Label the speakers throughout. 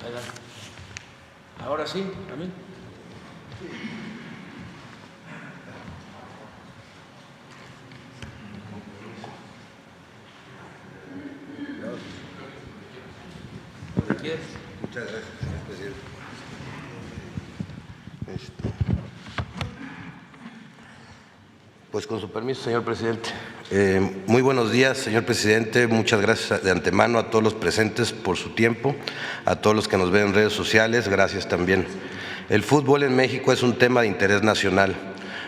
Speaker 1: Adelante. Ahora sí, a mí.
Speaker 2: Muchas gracias, señor presidente. Pues con su permiso, señor presidente. Muy buenos días, señor presidente. Muchas gracias de antemano a todos los presentes por su tiempo, a todos los que nos ven en redes sociales, gracias también. El fútbol en México es un tema de interés nacional.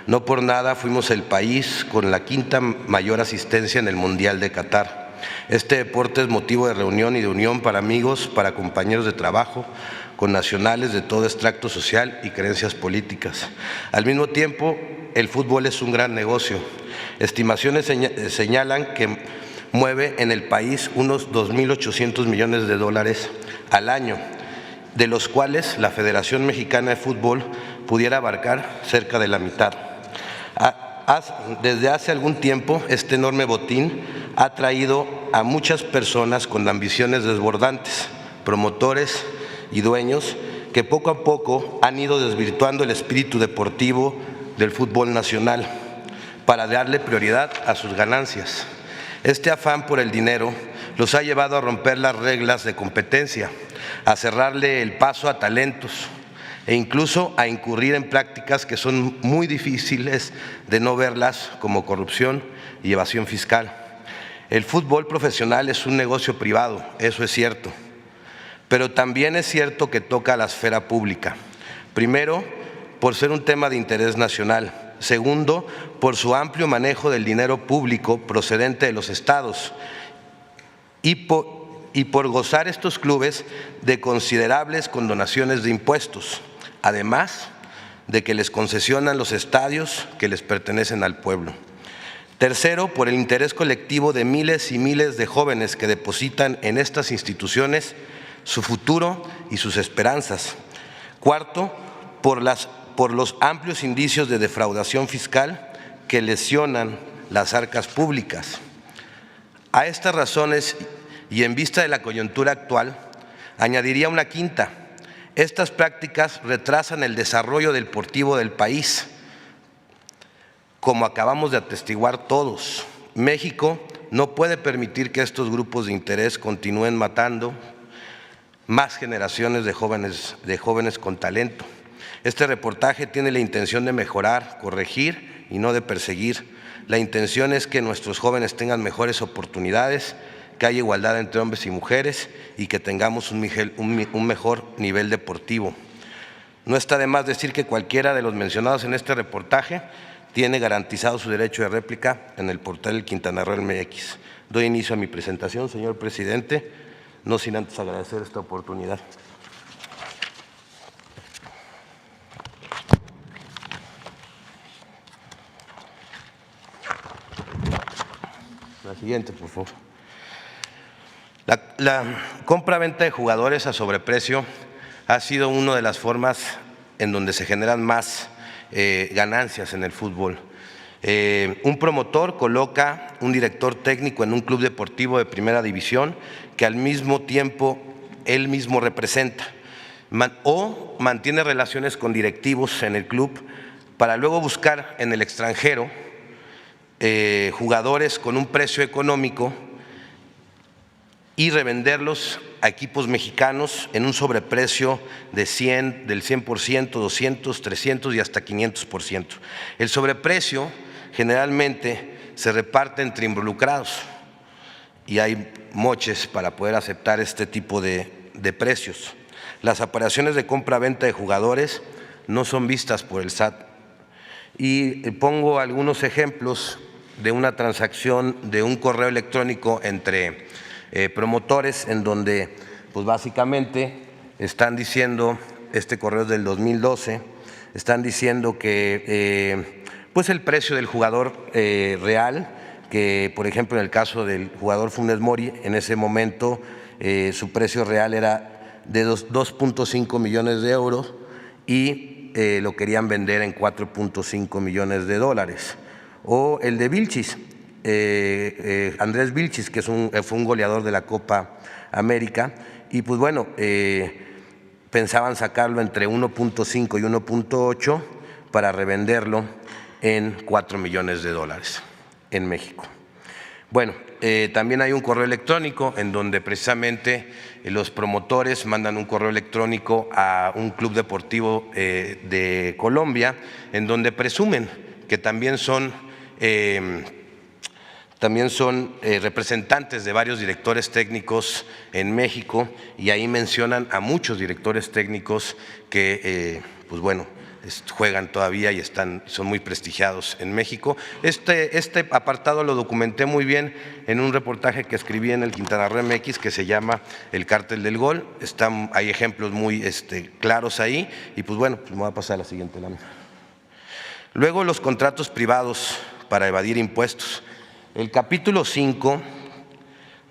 Speaker 2: No por nada fuimos el país con la quinta mayor asistencia en el Mundial de Qatar. Este deporte es motivo de reunión y de unión para amigos, para compañeros de trabajo, con nacionales de todo extracto social y creencias políticas. Al mismo tiempo, el fútbol es un gran negocio. Estimaciones señalan que mueve en el país unos 2.800 millones de dólares al año, de los cuales la Federación Mexicana de Fútbol pudiera abarcar cerca de la mitad. Desde hace algún tiempo, este enorme botín ha traído a muchas personas con ambiciones desbordantes, promotores y dueños que poco a poco han ido desvirtuando el espíritu deportivo del fútbol nacional para darle prioridad a sus ganancias. Este afán por el dinero los ha llevado a romper las reglas de competencia, a cerrarle el paso a talentos e incluso a incurrir en prácticas que son muy difíciles de no verlas, como corrupción y evasión fiscal. El fútbol profesional es un negocio privado, eso es cierto, pero también es cierto que toca a la esfera pública. Primero, por ser un tema de interés nacional. Segundo, por su amplio manejo del dinero público procedente de los estados y por gozar estos clubes de considerables condonaciones de impuestos, además de que les concesionan los estadios que les pertenecen al pueblo. Tercero, por el interés colectivo de miles y miles de jóvenes que depositan en estas instituciones su futuro y sus esperanzas. Cuarto, por los amplios indicios de defraudación fiscal que lesionan las arcas públicas. A estas razones y en vista de la coyuntura actual, añadiría una quinta. Estas prácticas retrasan el desarrollo deportivo del país, como acabamos de atestiguar todos. México no puede permitir que estos grupos de interés continúen matando más generaciones de jóvenes con talento. Este reportaje tiene la intención de mejorar, corregir y no de perseguir. La intención es que nuestros jóvenes tengan mejores oportunidades, que haya igualdad entre hombres y mujeres y que tengamos un mejor nivel deportivo. No está de más decir que cualquiera de los mencionados en este reportaje tiene garantizado su derecho de réplica en el portal Quintana Roo MX. Doy inicio a mi presentación, señor presidente, no sin antes agradecer esta oportunidad. La siguiente, por favor. La compra-venta de jugadores a sobreprecio ha sido una de las formas en donde se generan más ganancias en el fútbol. Un promotor coloca un director técnico en un club deportivo de primera división que al mismo tiempo él mismo representa, o mantiene relaciones con directivos en el club para luego buscar en el extranjero jugadores con un precio económico y revenderlos a equipos mexicanos en un sobreprecio del 100%, 200, 300 y hasta 500%. El sobreprecio generalmente se reparte entre involucrados y hay moches para poder aceptar este tipo de precios. Las operaciones de compra-venta de jugadores no son vistas por el SAT. Y pongo algunos ejemplos de una transacción de un correo electrónico entre promotores en donde pues básicamente están diciendo, este correo es del 2012, están diciendo que pues el precio del jugador real, que por ejemplo en el caso del jugador Funes Mori, en ese momento su precio real era de 2.5 millones de euros y lo querían vender en 4.5 millones de dólares. O el de Vilchis, Andrés Vilchis, que fue un goleador de la Copa América, y pues bueno, pensaban sacarlo entre 1.5 y 1.8 para revenderlo en $4 millones en México. Bueno, también hay un correo electrónico en donde precisamente los promotores mandan un correo electrónico a un club deportivo de Colombia, en donde presumen que también son representantes de varios directores técnicos en México, y ahí mencionan a muchos directores técnicos que, pues bueno, juegan todavía y son muy prestigiados en México. Este apartado lo documenté muy bien en un reportaje que escribí en el Quintana Roo MX que se llama El Cártel del Gol. Hay ejemplos muy claros ahí, y pues bueno, pues me voy a pasar a la siguiente lámina. Luego, los contratos privados para evadir impuestos. El capítulo 5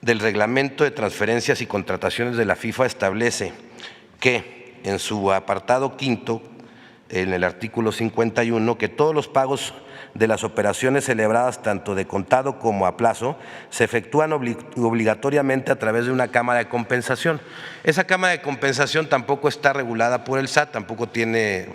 Speaker 2: del Reglamento de Transferencias y Contrataciones de la FIFA establece que en su apartado quinto, en el artículo 51, que todos los pagos de las operaciones celebradas tanto de contado como a plazo se efectúan obligatoriamente a través de una cámara de compensación. Esa cámara de compensación tampoco está regulada por el SAT, tampoco tiene,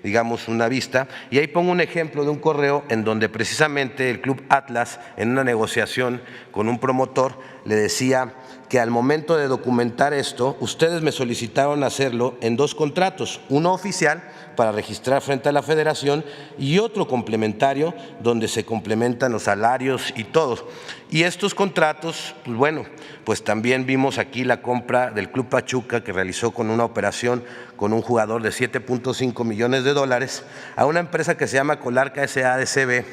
Speaker 2: digamos, una vista. Y ahí pongo un ejemplo de un correo en donde precisamente el Club Atlas, en una negociación con un promotor, le decía que al momento de documentar esto, ustedes me solicitaron hacerlo en 2 contratos, uno oficial para registrar frente a la Federación y otro complementario donde se complementan los salarios y todo. Y estos contratos, pues bueno, pues también vimos aquí la compra del Club Pachuca, que realizó con una operación con un jugador de $7.5 millones a una empresa que se llama Colarca SADCB,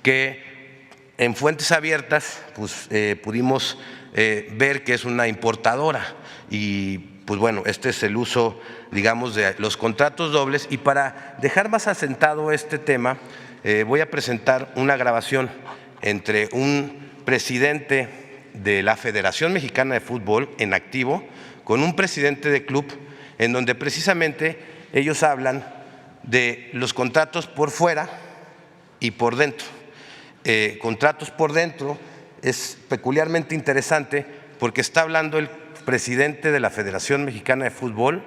Speaker 2: que en fuentes abiertas pues pudimos ver que es una importadora. Y pues bueno, este es el uso, digamos, de los contratos dobles. Y para dejar más asentado este tema, voy a presentar una grabación entre un presidente de la Federación Mexicana de Fútbol en activo con un presidente de club, en donde precisamente ellos hablan de los contratos por fuera y por dentro. Contratos por dentro es peculiarmente interesante porque está hablando el presidente de la Federación Mexicana de Fútbol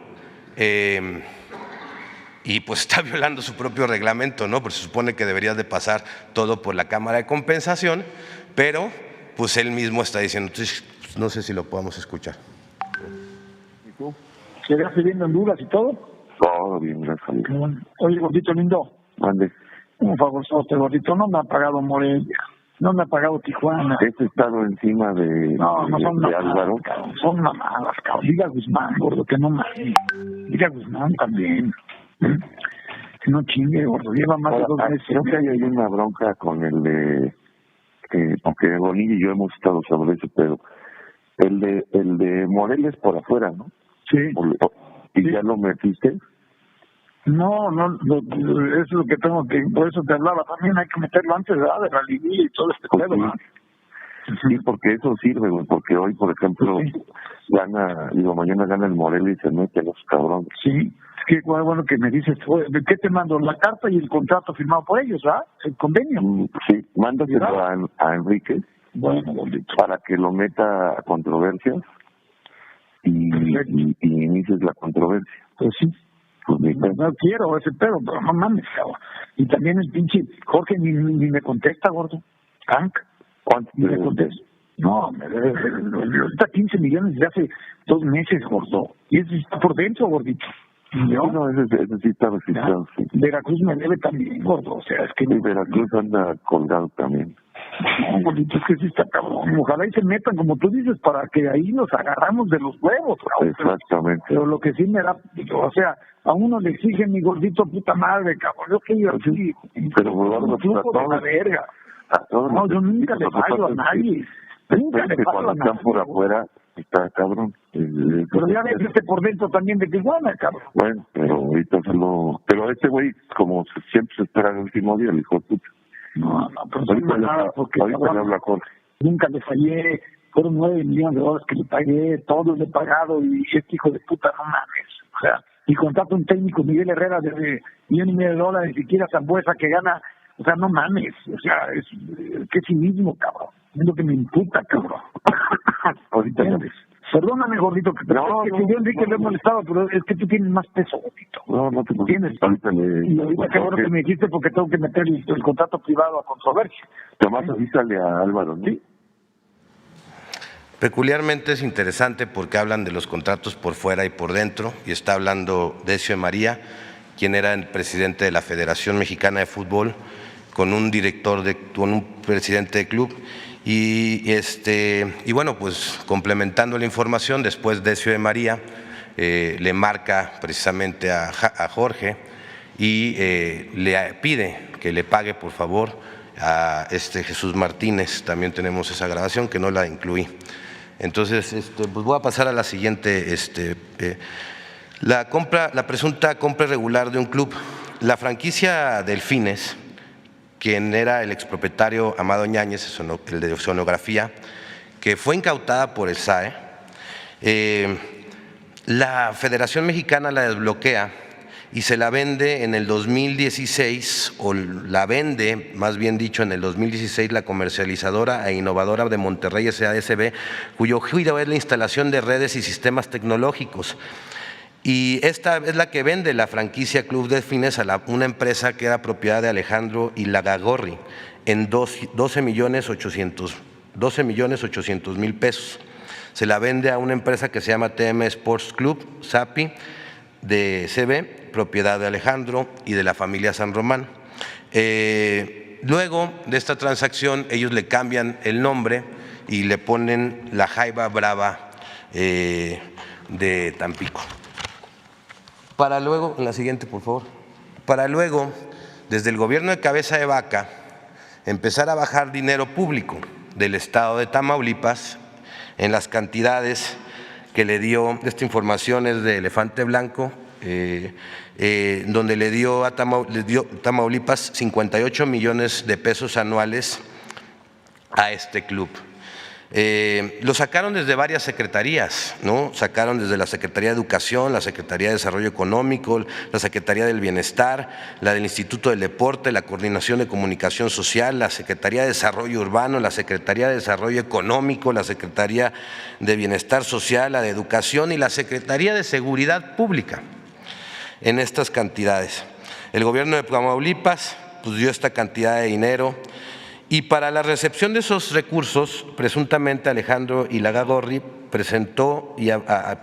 Speaker 2: y pues está violando su propio reglamento, ¿no? Porque se supone que debería de pasar todo por la Cámara de Compensación, pero pues él mismo está diciendo. Entonces, pues, no sé si lo podamos escuchar.
Speaker 3: ¿Y tú? ¿Seguías viviendo en Honduras y todo?
Speaker 4: Todo bien, gracias a Dios.
Speaker 3: Bueno. Oye, gordito lindo,
Speaker 4: Mande.
Speaker 3: un favor, gordito, no me ha pagado Morelia, no me ha pagado Tijuana.
Speaker 4: Este estado encima de
Speaker 3: No son
Speaker 4: de
Speaker 3: mamadas,
Speaker 4: Álvaro.
Speaker 3: cabrón, son mamadas, cabrón. Diga Guzmán, gordo, que no mames. Diga Guzmán también. Que no chingue, gordo, lleva más de 2 meses.
Speaker 4: Creo que hay una bronca con el de, aunque Bonilla y yo hemos estado sobre eso, pero el de Morelia es por afuera, ¿no?
Speaker 3: Sí.
Speaker 4: ¿Y
Speaker 3: Sí.
Speaker 4: ya lo metiste?
Speaker 3: No, eso es lo que tengo que, por eso te hablaba, también hay que meterlo antes, ¿verdad? De la liguilla y todo este pedo, ¿no?
Speaker 4: Sí, porque eso sirve, güey, porque hoy, por ejemplo,
Speaker 3: Sí.
Speaker 4: mañana gana el Morelia y se mete a los cabrones.
Speaker 3: Sí, es que bueno que me dices, ¿de qué te mando? La carta y el contrato firmado por ellos, ¿verdad? El convenio.
Speaker 4: Sí, mándaselo a Enrique.
Speaker 3: Bueno, gordito.
Speaker 4: Para que lo meta a controversias y inicies la controversia.
Speaker 3: Pues sí.
Speaker 4: Pues
Speaker 3: No quiero ese pedo, pero no mames, cabrón. Y también el pinche Jorge ni me contesta, gordo. Tank.
Speaker 4: ¿Cuánto
Speaker 3: Ni me contesta. No, ahorita 15 millones de hace 2 meses, gordo. Y eso está por dentro, gordito.
Speaker 4: No, ese sí está registrado, sí.
Speaker 3: Veracruz me debe también, gordo. O sea, es que...
Speaker 4: Sí, Veracruz anda colgado también.
Speaker 3: No, gordito, es que sí está cabrón. Ojalá y se metan, como tú dices, para que ahí nos agarramos de los huevos, cabrón.
Speaker 4: Exactamente.
Speaker 3: Pero lo que sí me da, o sea, a uno le exigen mi gordito puta madre, cabrón. Yo que yo así,
Speaker 4: pero volvamos
Speaker 3: de la verga.
Speaker 4: A todos
Speaker 3: No,
Speaker 4: los
Speaker 3: yo nunca le fallo a nadie. Nunca le fallo
Speaker 4: cuando
Speaker 3: a nadie.
Speaker 4: están por afuera, está cabrón.
Speaker 3: Pero ya ves por dentro también de Tijuana, cabrón.
Speaker 4: Bueno, pero ahorita pero este güey, como siempre se espera el último día, le dijo puta.
Speaker 3: No, pero
Speaker 4: ahorita
Speaker 3: nada, porque
Speaker 4: ahorita le habla Jorge.
Speaker 3: Nunca le fallé, fueron $9 millones que le pagué, todos le he pagado, y este hijo de puta, no mames. O sea, y contrato un técnico, Miguel Herrera, de $1.5 million, siquiera Zambuesa, que gana, o sea, no mames. O sea, que cinismo, cabrón. Es lo que me imputa, cabrón.
Speaker 4: Ahorita
Speaker 3: Perdóname, gordito, que
Speaker 4: No,
Speaker 3: que
Speaker 4: no,
Speaker 3: yo Enrique
Speaker 4: no,
Speaker 3: le he molestado, pero es que tú tienes más peso, gordito.
Speaker 4: No, no te
Speaker 3: ¿Tienes?
Speaker 4: Ahorita
Speaker 3: Y ahorita qué bueno que me dijiste porque tengo que meter el contrato privado a controversia.
Speaker 4: Tomás, avísale a Álvaro, ¿no?
Speaker 3: Sí.
Speaker 2: Peculiarmente es interesante porque hablan de los contratos por fuera y por dentro, y está hablando Decio de María, quien era el presidente de la Federación Mexicana de Fútbol, con un presidente de club, y bueno, pues complementando la información, después Decio de María le marca precisamente a Jorge y le pide que le pague por favor a Jesús Martínez. También tenemos esa grabación que no la incluí. Entonces, pues voy a pasar a la siguiente, la presunta compra irregular de un club. La franquicia Delfines, quien era el expropietario Amado Ñáñez, el de Sonografía, que fue incautada por el SAE, la Federación Mexicana la desbloquea y se la vende en el 2016, o la vende, más bien dicho, en el 2016 la comercializadora e innovadora de Monterrey SADCB, cuyo giro es la instalación de redes y sistemas tecnológicos. Y esta es la que vende la franquicia Club Delfines a una empresa que era propiedad de Alejandro Ilagagorri en 12.800.000 pesos. Se la vende a una empresa que se llama TM Sports Club, SAPI, de CB, propiedad de Alejandro y de la familia San Román. Luego de esta transacción, ellos le cambian el nombre y le ponen la Jaiba Brava de Tampico. Para luego, en la siguiente, por favor. Para luego, desde el gobierno de Cabeza de Vaca, empezar a bajar dinero público del estado de Tamaulipas en las cantidades que le dio. Esta información es de Elefante Blanco, donde le dio a Tamaulipas 58 millones de pesos anuales a este club. Lo sacaron desde varias secretarías, ¿no? Sacaron desde la Secretaría de Educación, la Secretaría de Desarrollo Económico, la Secretaría del Bienestar, la del Instituto del Deporte, la Coordinación de Comunicación Social, la Secretaría de Desarrollo Urbano, la Secretaría de Desarrollo Económico, la Secretaría de Bienestar Social, la de Educación y la Secretaría de Seguridad Pública. En estas cantidades, el gobierno de Tamaulipas pues dio esta cantidad de dinero. Y para la recepción de esos recursos, presuntamente Alejandro Ilagagorri presentó y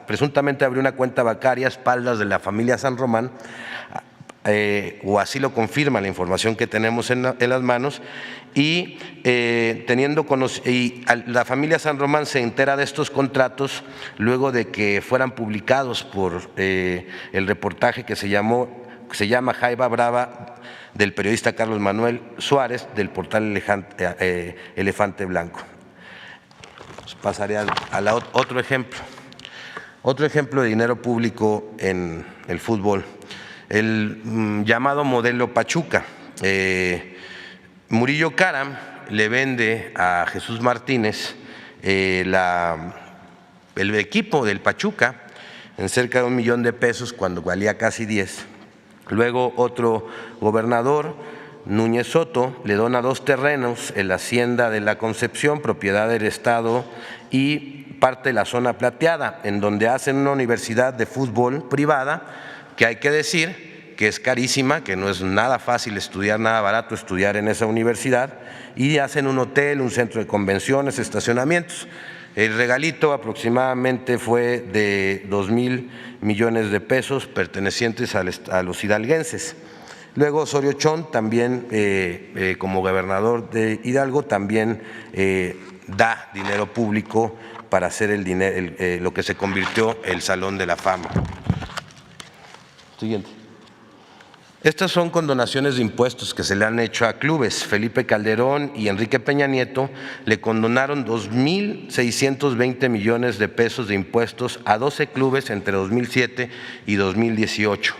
Speaker 2: presuntamente abrió una cuenta bancaria a espaldas de la familia San Román, o así lo confirma la información que tenemos en las manos, y la familia San Román se entera de estos contratos luego de que fueran publicados por el reportaje que se llama Jaiba Brava, del periodista Carlos Manuel Suárez, del portal Elefante Blanco. Pues pasaré a otro ejemplo. Otro ejemplo de dinero público en el fútbol, el llamado modelo Pachuca. Murillo Karam le vende a Jesús Martínez el equipo del Pachuca en cerca de 1 millón de pesos cuando valía casi 10. Luego otro gobernador, Núñez Soto, le dona 2 terrenos en la Hacienda de la Concepción, propiedad del Estado, y parte de la zona plateada, en donde hacen una universidad de fútbol privada, que hay que decir que es carísima, que no es nada fácil estudiar, nada barato estudiar en esa universidad, y hacen un hotel, un centro de convenciones, estacionamientos. El regalito aproximadamente fue de 2,000 millones de pesos pertenecientes a los hidalguenses. Luego Osorio Chong también, como gobernador de Hidalgo, también da dinero público para hacer lo que se convirtió el Salón de la Fama. Siguiente. Estas son condonaciones de impuestos que se le han hecho a clubes. Felipe Calderón y Enrique Peña Nieto le condonaron 2,620 millones de pesos de impuestos a 12 clubes entre 2007 y 2018.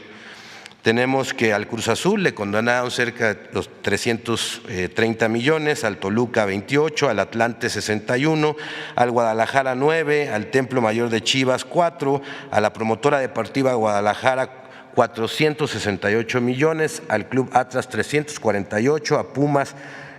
Speaker 2: Tenemos que al Cruz Azul le condonaron cerca de los 330 millones, al Toluca 28, al Atlante 61, al Guadalajara 9, al Templo Mayor de Chivas 4, a la Promotora Deportiva Guadalajara 468 millones, al Club Atlas 348, a Pumas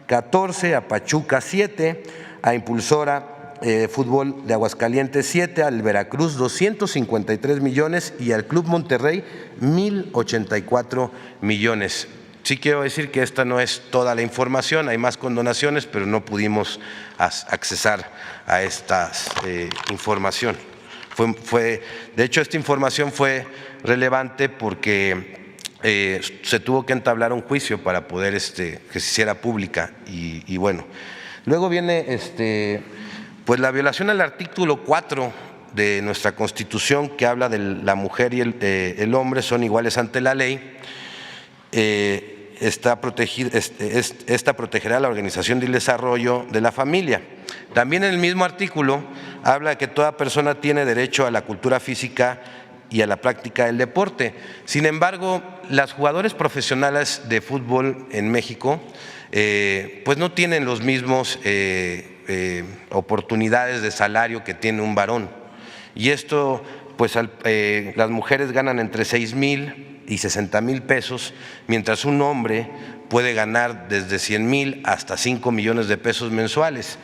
Speaker 2: 14, a Pachuca 7, a Impulsora Fútbol de Aguascalientes 7, al Veracruz 253 millones y al Club Monterrey 1,084 millones. Sí quiero decir que esta no es toda la información, hay más condonaciones, pero no pudimos accesar a esta información. De hecho, esta información fue relevante porque se tuvo que entablar un juicio para poder que se hiciera pública y bueno. Luego viene pues la violación al artículo 4 de nuestra Constitución, que habla de la mujer y el hombre son iguales ante la ley. Esta protegerá la organización y el desarrollo de la familia. También en el mismo artículo habla de que toda persona tiene derecho a la cultura física y a la práctica del deporte. Sin embargo, las jugadoras profesionales de fútbol en México pues no tienen los mismos oportunidades de salario que tiene un varón. Y esto, pues las mujeres ganan entre 6,000 y 60,000 pesos, mientras un hombre puede ganar desde 100,000 hasta 5 millones de pesos mensuales.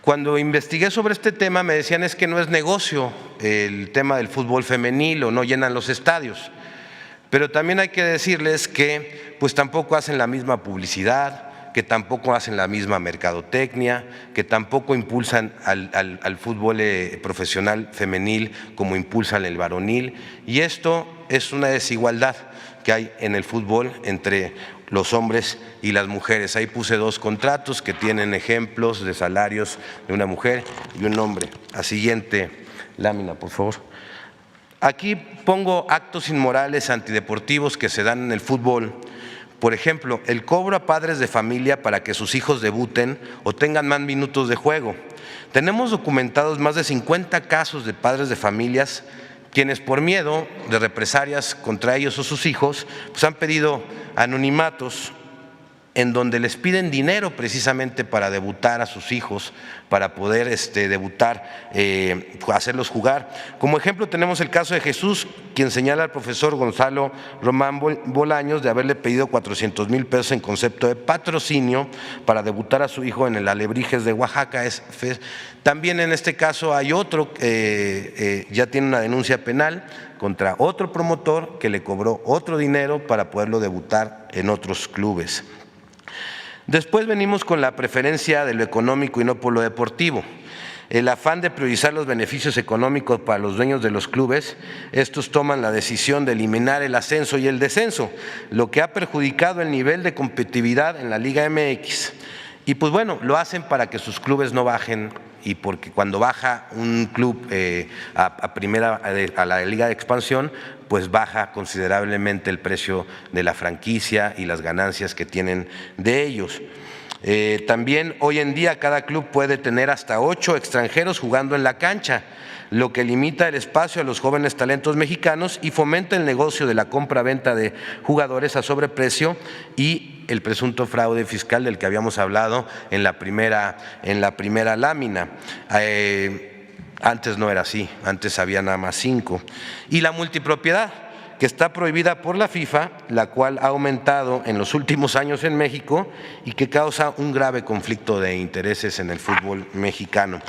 Speaker 2: Cuando investigué sobre este tema me decían es que no es negocio el tema del fútbol femenil o no llenan los estadios, pero también hay que decirles que pues tampoco hacen la misma publicidad, que tampoco hacen la misma mercadotecnia, que tampoco impulsan al fútbol profesional femenil como impulsan el varonil, y esto es una desigualdad que hay en el fútbol entre los hombres y las mujeres. Ahí puse 2 contratos que tienen ejemplos de salarios de una mujer y un hombre. La siguiente lámina, por favor. Aquí pongo actos inmorales antideportivos que se dan en el fútbol. Por ejemplo, el cobro a padres de familia para que sus hijos debuten o tengan más minutos de juego. Tenemos documentados más de 50 casos de padres de familias quienes por miedo de represalias contra ellos o sus hijos pues han pedido anonimatos en donde les piden dinero precisamente para debutar a sus hijos, para poder debutar, hacerlos jugar. Como ejemplo tenemos el caso de Jesús, quien señala al profesor Gonzalo Román Bolaños de haberle pedido 400,000 pesos en concepto de patrocinio para debutar a su hijo en el Alebrijes de Oaxaca. También en este caso hay otro, ya tiene una denuncia penal contra otro promotor que le cobró otro dinero para poderlo debutar en otros clubes. Después venimos con la preferencia de lo económico y no por lo deportivo. El afán de priorizar los beneficios económicos para los dueños de los clubes, estos toman la decisión de eliminar el ascenso y el descenso, lo que ha perjudicado el nivel de competitividad en la Liga MX. Y pues bueno, lo hacen para que sus clubes no bajen, y porque cuando baja un club a la Liga de Expansión, pues baja considerablemente el precio de la franquicia y las ganancias que tienen de ellos. También hoy en día cada club puede tener hasta 8 extranjeros jugando en la cancha, lo que limita el espacio a los jóvenes talentos mexicanos y fomenta el negocio de la compra-venta de jugadores a sobreprecio y el presunto fraude fiscal del que habíamos hablado en la primera lámina. Antes no era así, antes había nada más 5. Y la multipropiedad, que está prohibida por la FIFA, la cual ha aumentado en los últimos años en México y que causa un grave conflicto de intereses en el fútbol mexicano.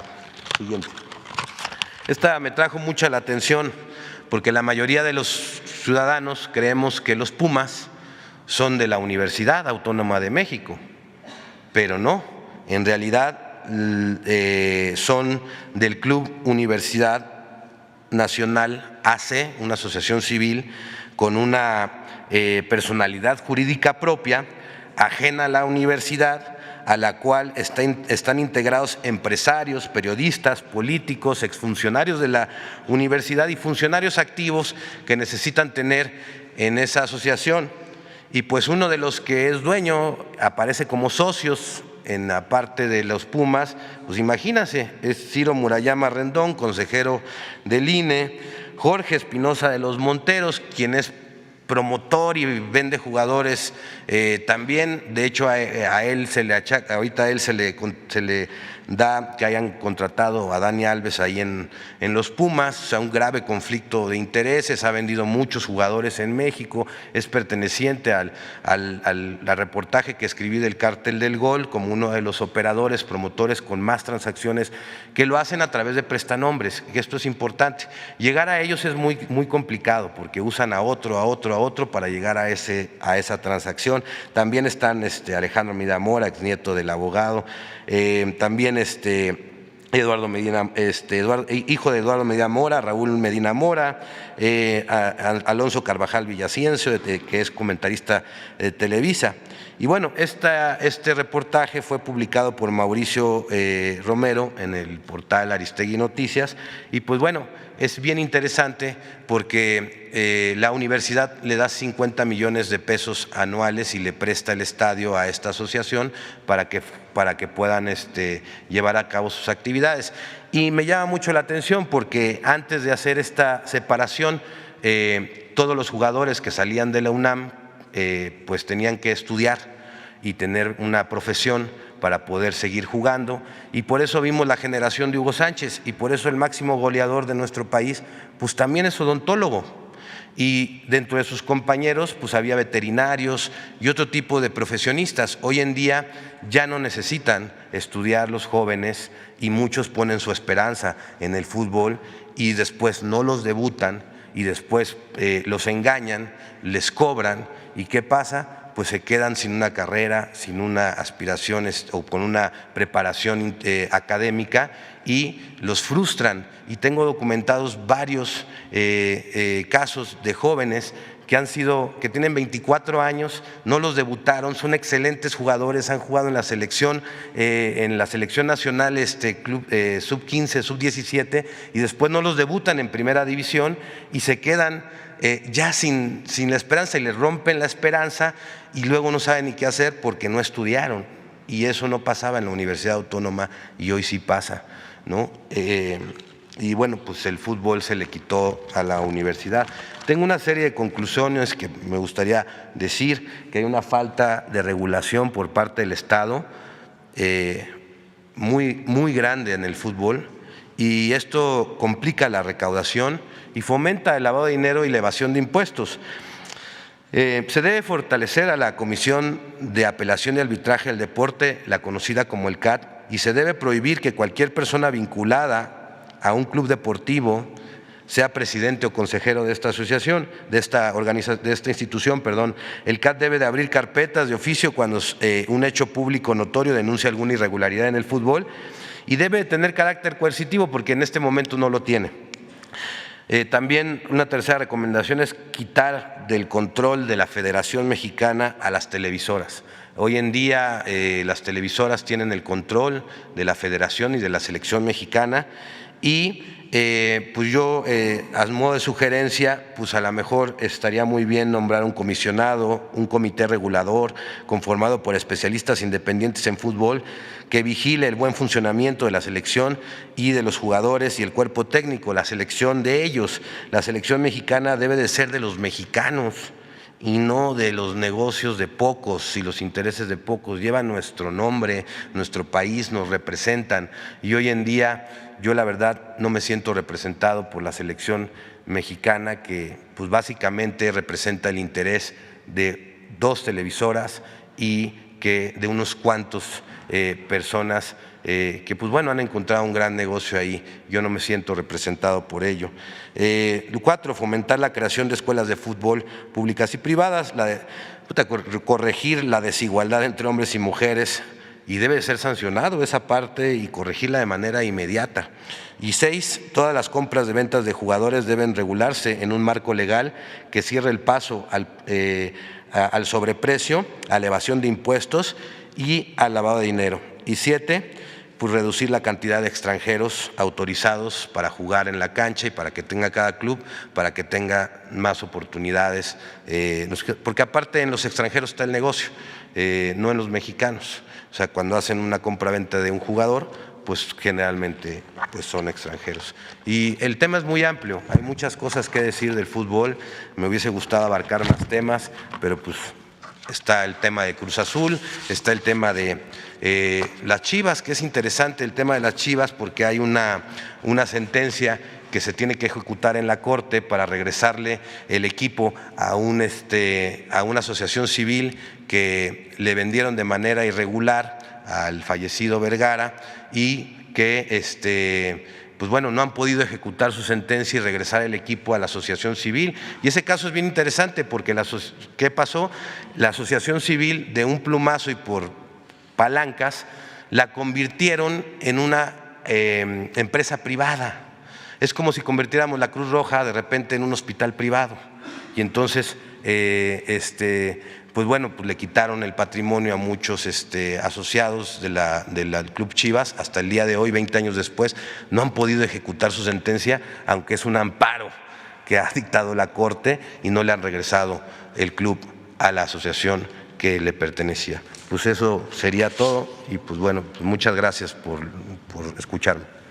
Speaker 2: Siguiente. Esta me trajo mucha la atención porque la mayoría de los ciudadanos creemos que los Pumas son de la Universidad Autónoma de México, pero no, en realidad son del Club Universidad Nacional AC, una asociación civil con una personalidad jurídica propia, ajena a la universidad, a la cual están integrados empresarios, periodistas, políticos, exfuncionarios de la universidad y funcionarios activos que necesitan tener en esa asociación. Y pues uno de los que es dueño aparece como socios en la parte de los Pumas, pues imagínense, es Ciro Murayama Rendón, consejero del INE, Jorge Espinosa de los Monteros, quien es promotor y vende jugadores también. De hecho, a él se le achaca, ahorita a él se le da que hayan contratado a Dani Alves ahí en los Pumas, o sea, un grave conflicto de intereses, ha vendido muchos jugadores en México, es perteneciente al reportaje que escribí del Cártel del Gol como uno de los operadores, promotores con más transacciones que lo hacen a través de prestanombres, que esto es importante. Llegar a ellos es muy complicado porque usan a otro para llegar a esa transacción. También están Alejandro Medina Mora, exnieto del abogado, también Eduardo Medina, hijo de Eduardo Medina Mora, Raúl Medina Mora, Alonso Carvajal Villaciencio, que es comentarista de Televisa. Y bueno, este reportaje fue publicado por Mauricio Romero en el portal Aristegui Noticias y pues bueno, es bien interesante porque la universidad le da 50 millones de pesos anuales y le presta el estadio a esta asociación para que puedan llevar a cabo sus actividades. Y me llama mucho la atención porque antes de hacer esta separación, todos los jugadores que salían de la UNAM pues tenían que estudiar y tener una profesión para poder seguir jugando, y por eso vimos la generación de Hugo Sánchez, y por eso el máximo goleador de nuestro país pues también es odontólogo, y dentro de sus compañeros pues había veterinarios y otro tipo de profesionistas. Hoy en día ya no necesitan estudiar los jóvenes y muchos ponen su esperanza en el fútbol y después no los debutan y después los engañan, les cobran, ¿y qué pasa? Pues se quedan sin una carrera, sin una aspiración o con una preparación académica y los frustran. Y tengo documentados varios casos de jóvenes que tienen 24 años, no los debutaron, son excelentes jugadores, han jugado en la selección nacional, club sub-15, sub-17 y después no los debutan en primera división y se quedan ya sin la esperanza y les rompen la esperanza y luego no saben ni qué hacer porque no estudiaron, y eso no pasaba en la Universidad Autónoma y hoy sí pasa, ¿no? Y bueno, pues el fútbol se le quitó a la universidad. Tengo una serie de conclusiones que me gustaría decir, que hay una falta de regulación por parte del Estado muy grande en el fútbol, y esto complica la recaudación y fomenta el lavado de dinero y la evasión de impuestos. Se debe fortalecer a la Comisión de Apelación y Arbitraje del Deporte, la conocida como el CAT, y se debe prohibir que cualquier persona vinculada a un club deportivo sea presidente o consejero de esta asociación, de esta institución. El CAT debe de abrir carpetas de oficio cuando un hecho público notorio denuncia alguna irregularidad en el fútbol y debe de tener carácter coercitivo porque en este momento no lo tiene. También una tercera recomendación es quitar del control de la Federación Mexicana a las televisoras. Hoy en día las televisoras tienen el control de la Federación y de la Selección Mexicana y pues yo a modo de sugerencia pues a lo mejor estaría muy bien nombrar un comisionado, un comité regulador conformado por especialistas independientes en fútbol que vigile el buen funcionamiento de la selección y de los jugadores y el cuerpo técnico, la selección de ellos. La selección mexicana debe de ser de los mexicanos y no de los negocios de pocos y los intereses de pocos. Llevan nuestro nombre, nuestro país, nos representan, y hoy en día yo la verdad no me siento representado por la selección mexicana, que pues básicamente representa el interés de 2 televisoras y que de unos cuantos personas que pues bueno han encontrado un gran negocio ahí. Yo no me siento representado por ello. 4, fomentar la creación de escuelas de fútbol públicas y privadas, corregir la desigualdad entre hombres y mujeres, y debe ser sancionado esa parte y corregirla de manera inmediata. Y 6, todas las compras de ventas de jugadores deben regularse en un marco legal que cierre el paso al sobreprecio, a la evasión de impuestos y al lavado de dinero. Y 7, pues reducir la cantidad de extranjeros autorizados para jugar en la cancha y para que tenga cada club, para que tenga más oportunidades, porque aparte en los extranjeros está el negocio, no en los mexicanos. O sea, cuando hacen una compra-venta de un jugador, pues generalmente pues son extranjeros. Y el tema es muy amplio, hay muchas cosas que decir del fútbol, me hubiese gustado abarcar más temas, pero pues está el tema de Cruz Azul, está el tema de las Chivas, que es interesante el tema de las Chivas porque hay una sentencia que se tiene que ejecutar en la Corte para regresarle el equipo a una asociación civil que le vendieron de manera irregular al fallecido Vergara y que pues bueno, no han podido ejecutar su sentencia y regresar el equipo a la asociación civil. Y ese caso es bien interesante porque ¿qué pasó? La asociación civil de un plumazo y por palancas la convirtieron en una empresa privada. Es como si convirtiéramos la Cruz Roja de repente en un hospital privado y entonces pues bueno, pues le quitaron el patrimonio a muchos asociados del Club Chivas. Hasta el día de hoy, 20 años después, no han podido ejecutar su sentencia, aunque es un amparo que ha dictado la Corte y no le han regresado el club a la asociación que le pertenecía. Pues eso sería todo y pues bueno, pues muchas gracias por escucharme.